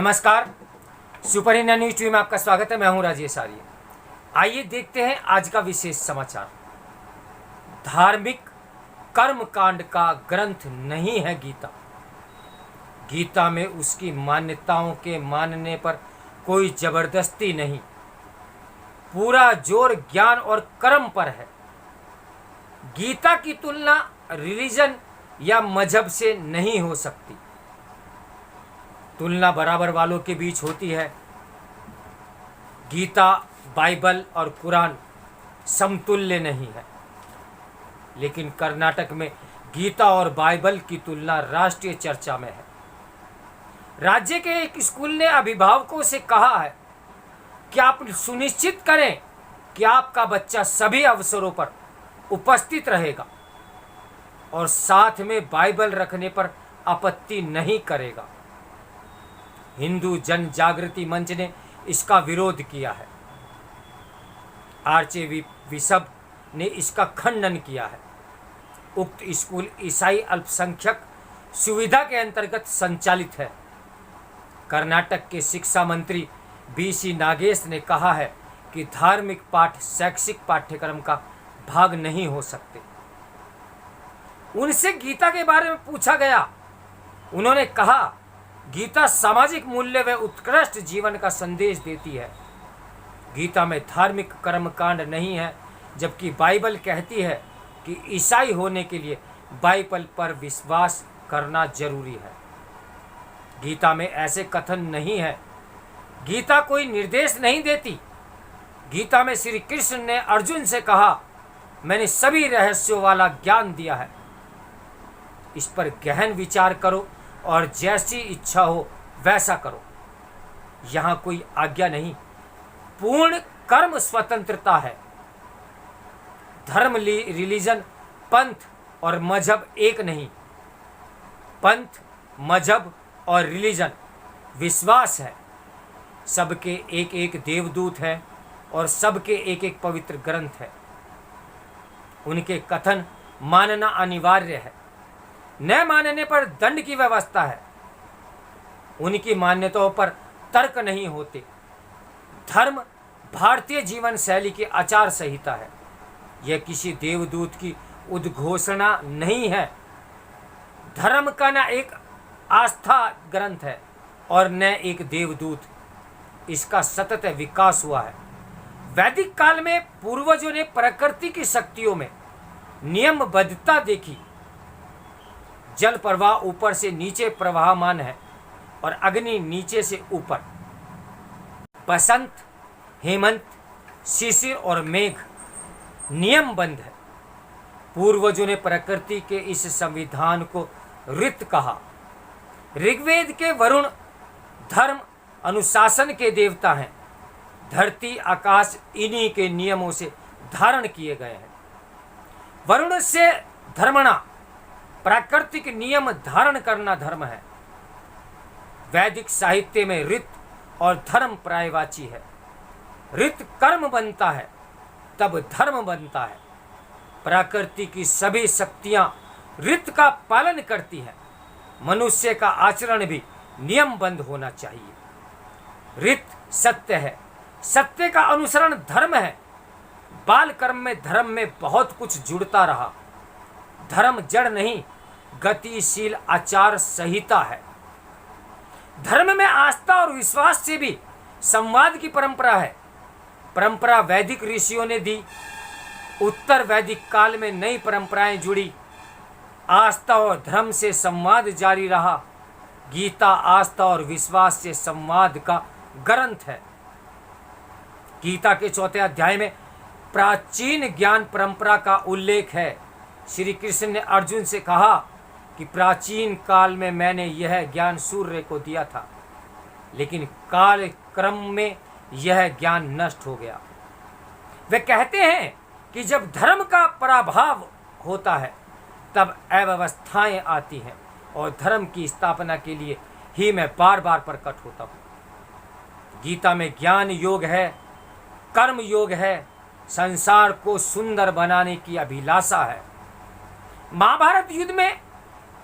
नमस्कार, super India news TV में आपका स्वागत है। मैं हूं राजेश आर्य। आइए देखते हैं आज का विशेष समाचार। धार्मिक कर्मकांड का ग्रंथ नहीं है गीता। गीता में उसकी मान्यताओं के मानने पर कोई जबरदस्ती नहीं, पूरा जोर ज्ञान और कर्म पर है। गीता की तुलना रिलीजन या मजहब से नहीं हो सकती। तुलना बराबर वालों के बीच होती है। गीता, बाइबल और कुरान समतुल्य नहीं है, लेकिन कर्नाटक में गीता और बाइबल की तुलना राष्ट्रीय चर्चा में है। राज्य के एक स्कूल ने अभिभावकों से कहा है कि आप सुनिश्चित करें कि आपका बच्चा सभी अवसरों पर उपस्थित रहेगा और साथ में बाइबल रखने पर आपत्ति नहीं करेगा। हिंदू जन जागृति मंच ने इसका विरोध किया है। आर्चे बिशप ने इसका खंडन किया है। उक्त स्कूल ईसाई अल्पसंख्यक सुविधा के अंतर्गत संचालित है। कर्नाटक के शिक्षा मंत्री बीसी नागेश ने कहा है कि धार्मिक पाठ शैक्षिक पाठ्यक्रम का भाग नहीं हो सकते। उनसे गीता के बारे में पूछा गया। उन्होंने कहा, गीता सामाजिक मूल्य व उत्कृष्ट जीवन का संदेश देती है। गीता में धार्मिक कर्मकांड नहीं है, जबकि बाइबल कहती है कि ईसाई होने के लिए बाइबल पर विश्वास करना जरूरी है। गीता में ऐसे कथन नहीं है। गीता कोई निर्देश नहीं देती। गीता में श्री कृष्ण ने अर्जुन से कहा, मैंने सभी रहस्यों वाला ज्ञान दिया है, इस पर गहन विचार करो और जैसी इच्छा हो वैसा करो। यहाँ कोई आज्ञा नहीं, पूर्ण कर्म स्वतंत्रता है। धर्म, रिलीजन, पंथ और मजहब एक नहीं। पंथ, मजहब और रिलीजन विश्वास है। सबके एक एक देवदूत हैं और सबके एक एक पवित्र ग्रंथ है। उनके कथन मानना अनिवार्य है। न मानने पर दंड की व्यवस्था है। उनकी मान्यताओं पर तर्क नहीं होते। धर्म भारतीय जीवन शैली की आचार संहिता है। यह किसी देवदूत की उद्घोषणा नहीं है। धर्म का न एक आस्था ग्रंथ है और न एक देवदूत। इसका सतत विकास हुआ है। वैदिक काल में पूर्वजों ने प्रकृति की शक्तियों में नियमबद्धता देखी। जल प्रवाह ऊपर से नीचे प्रवाहमान है और अग्नि नीचे से ऊपर। बसंत, हेमंत, शिशिर और मेघ नियमबद्ध है। पूर्वजों ने प्रकृति के इस संविधान को ऋत कहा। ऋग्वेद के वरुण धर्म अनुशासन के देवता हैं। धरती आकाश इन्हीं के नियमों से धारण किए गए हैं। वरुण से धर्मणा, प्राकृतिक नियम धारण करना धर्म है। वैदिक साहित्य में ऋत और धर्म पर्यायवाची है। ऋत कर्म बनता है, तब धर्म बनता है। प्रकृति की सभी शक्तियां ऋत का पालन करती हैं। मनुष्य का आचरण भी नियमबद्ध होना चाहिए। ऋत सत्य है। सत्य का अनुसरण धर्म है। बाल कर्म में धर्म में बहुत कुछ जुड़ता रहा। धर्म जड़ नहीं, गतिशील आचार संहिता है। धर्म में आस्था और विश्वास से भी संवाद की परंपरा है। परंपरा वैदिक ऋषियों ने दी। उत्तर वैदिक काल में नई परंपराएं जुड़ी। आस्था और धर्म से संवाद जारी रहा। गीता आस्था और विश्वास से संवाद का ग्रंथ है। गीता के 4 अध्याय में प्राचीन ज्ञान परंपरा का उल्लेख है। श्री कृष्ण ने अर्जुन से कहा कि प्राचीन काल में मैंने यह ज्ञान सूर्य को दिया था, लेकिन काल क्रम में यह ज्ञान नष्ट हो गया। वे कहते हैं कि जब धर्म का पराभव होता है तब अव्यवस्थाएं आती हैं और धर्म की स्थापना के लिए ही मैं बार बार प्रकट होता हूँ। गीता में ज्ञान योग है, कर्म योग है, संसार को सुंदर बनाने की अभिलाषा है। महाभारत युद्ध में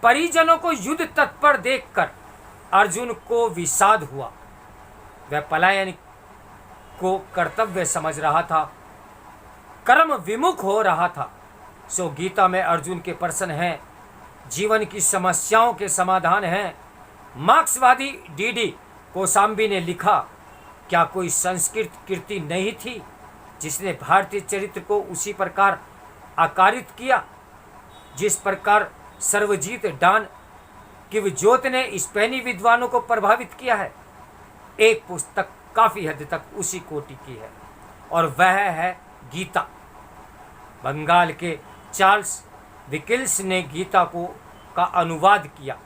परिजनों को युद्ध तत्पर देखकर अर्जुन को विषाद हुआ। वह पलायन को कर्तव्य समझ रहा था, कर्म विमुख हो रहा था। सो गीता में अर्जुन के प्रश्न हैं, जीवन की समस्याओं के समाधान हैं। मार्क्सवादी डीडी कोशाम्बी ने लिखा, क्या कोई संस्कृत कृति नहीं थी जिसने भारतीय चरित्र को उसी प्रकार आकारित किया जिस प्रकार सर्वजीत डान किवजोत ने स्पेनी विद्वानों को प्रभावित किया है। एक पुस्तक काफ़ी हद तक उसी कोटि की है और वह है गीता। बंगाल के चार्ल्स विकिल्स ने गीता का अनुवाद किया।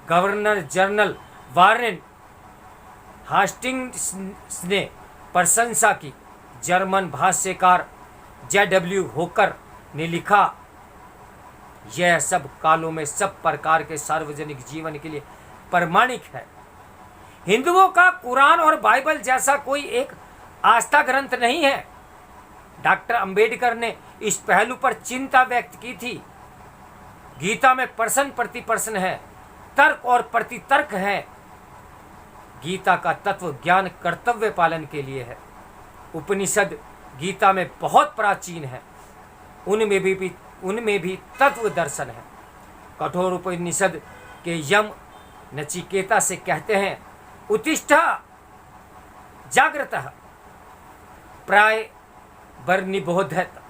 गवर्नर जनरल वारेन हास्टिंग्स ने प्रशंसा की। जर्मन भाष्यकार J.W. होकर ने लिखा, यह सब कालों में सब प्रकार के सार्वजनिक जीवन के लिए प्रमाणिक है। हिंदुओं का कुरान और बाइबल जैसा कोई एक आस्था ग्रंथ नहीं है। डॉक्टर अंबेडकर ने इस पहलू पर चिंता व्यक्त की थी। गीता में प्रश्न प्रति प्रश्न है, तर्क और प्रतितर्क है। गीता का तत्व ज्ञान कर्तव्य पालन के लिए है। उपनिषद गीता में बहुत प्राचीन है। उनमें भी तत्व दर्शन है। कठोर उपनिषद के यम नचिकेता से कहते हैं, उत्तिष्ठ जागृतः प्राय वर्निबोधत,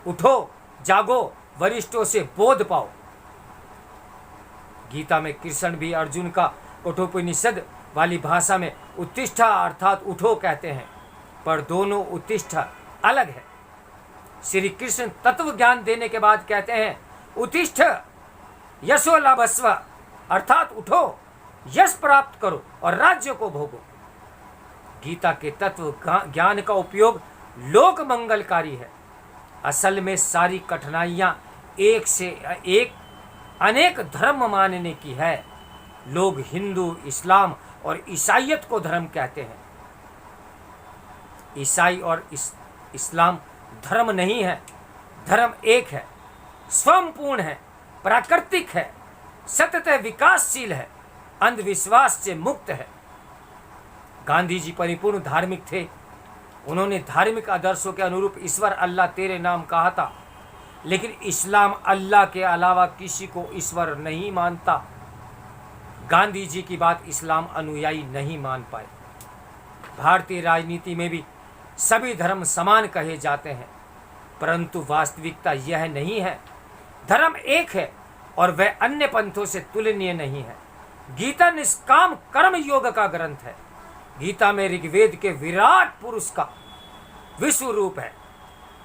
उठो जागो वरिष्ठों से बोध पाओ। गीता में कृष्ण भी अर्जुन का कठोपनिषद वाली भाषा में उत्तिष्ठ अर्थात उठो कहते हैं, पर दोनों उत्तिष्ठ अलग है। श्री कृष्ण तत्व ज्ञान देने के बाद कहते हैं, उत्तिष्ठ यशो लाभस्व, अर्थात उठो यश प्राप्त करो और राज्य को भोगो। गीता के तत्व ज्ञान का उपयोग लोक मंगलकारी है। असल में सारी कठिनाइयां एक से एक अनेक धर्म मानने की है। लोग हिंदू, इस्लाम और ईसाइयत को धर्म कहते हैं। ईसाई और इस्लाम धर्म नहीं है। धर्म एक है, स्वयंपूर्ण है, प्राकृतिक है, सततः विकासशील है, अंधविश्वास से मुक्त है। गांधी जी परिपूर्ण धार्मिक थे। उन्होंने धार्मिक आदर्शों के अनुरूप ईश्वर अल्लाह तेरे नाम कहा था, लेकिन इस्लाम अल्लाह के अलावा किसी को ईश्वर नहीं मानता। गांधी जी की बात इस्लाम अनुयायी नहीं मान पाए। भारतीय राजनीति में भी सभी धर्म समान कहे जाते हैं, परंतु वास्तविकता यह नहीं है। धर्म एक है और वह अन्य पंथों से तुलनीय नहीं है। गीता निष्काम कर्म योग का ग्रंथ है। गीता में ऋग्वेद के विराट पुरुष का विश्व रूप है।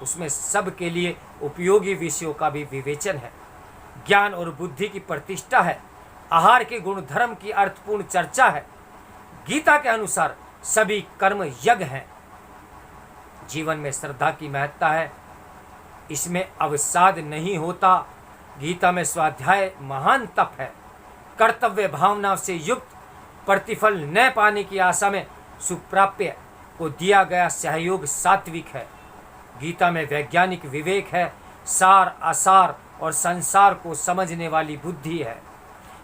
उसमें सबके लिए उपयोगी विषयों का भी विवेचन है। ज्ञान और बुद्धि की प्रतिष्ठा है। आहार के गुण धर्म की अर्थपूर्ण चर्चा है। गीता के अनुसार सभी कर्म यज्ञ हैं। जीवन में श्रद्धा की महत्ता है, इसमें अवसाद नहीं होता। गीता में स्वाध्याय महान तप है। कर्तव्य भावना से युक्त प्रतिफल न पाने की आशा में सुप्राप्य को दिया गया सहयोग सात्विक है। गीता में वैज्ञानिक विवेक है। सार आसार और संसार को समझने वाली बुद्धि है।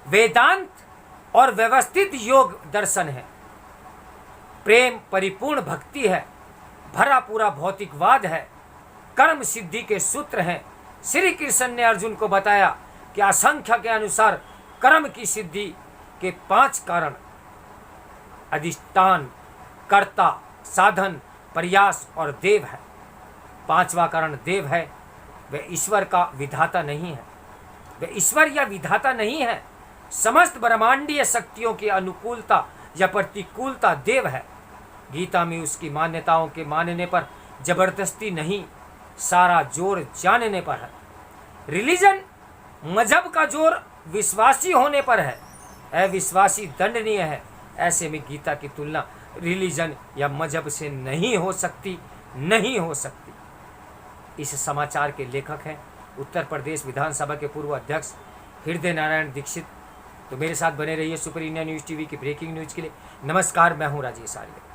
वेदांत और व्यवस्थित योग दर्शन है। प्रेम परिपूर्ण भक्ति है। भरा पूरा भौतिकवाद है। कर्म सिद्धि के सूत्र हैं। श्री कृष्ण ने अर्जुन को बताया कि असंख्य के अनुसार कर्म की सिद्धि के 5 कारण अधिष्ठान, कर्ता, साधन, प्रयास और देव है। 5वां कारण देव है। वह ईश्वर का विधाता नहीं है। वह ईश्वर या विधाता नहीं है। समस्त ब्रह्मांडीय शक्तियों की अनुकूलता या प्रतिकूलता देव है। गीता में उसकी मान्यताओं के मानने पर जबरदस्ती नहीं, सारा जोर जानने पर है। रिलीजन मजहब का जोर विश्वासी होने पर है। अविश्वासी दंडनीय है। ऐसे में गीता की तुलना रिलीजन या मजहब से नहीं हो सकती। इस समाचार के लेखक हैं उत्तर प्रदेश विधानसभा के पूर्व अध्यक्ष हृदय नारायण दीक्षित। तो मेरे साथ बने रहिए सुपर इंडिया न्यूज़ टीवी की ब्रेकिंग न्यूज़ के लिए। नमस्कार, मैं हूं राजेश आर्य।